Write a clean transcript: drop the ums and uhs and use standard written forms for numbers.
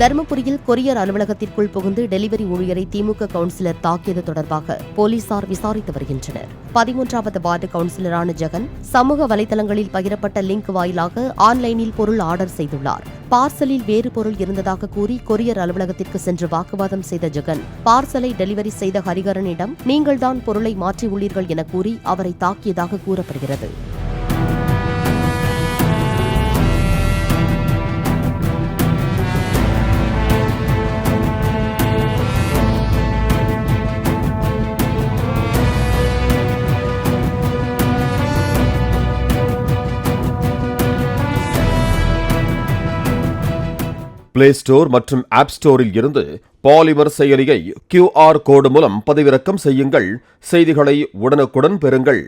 தருமபுரியில் கொரியர் அலுவலகத்திற்குள் புகுந்து டெலிவரி ஊழியரை திமுக கவுன்சிலர் தாக்கியது தொடர்பாக போலீசார் விசாரித்து வருகின்றனர். 13வது வார்டு கவுன்சிலரான ஜெகன் சமூக வலைதளங்களில் பகிரப்பட்ட லிங்க் வாயிலாக ஆன்லைனில் பொருள் ஆர்டர் செய்துள்ளார். பார்சலில் வேறு பொருள் இருந்ததாக கூறி கொரியர் அலுவலகத்திற்கு சென்று வாக்குவாதம் செய்த ஜெகன் பார்சலை டெலிவரி செய்த ஹரிகரனிடம் நீங்கள்தான் பொருளை மாற்றியுள்ளீர்கள் என கூறி அவரை தாக்கியதாக கூறப்படுகிறது. பிளே ஸ்டோர் மற்றும் ஆப் ஸ்டோரில் இருந்து பாலிமர் செயலியை QR கோடு மூலம் பதிவிறக்கம் செய்யுங்கள். செய்திகளை உடனுக்குடன் பெறுங்கள்.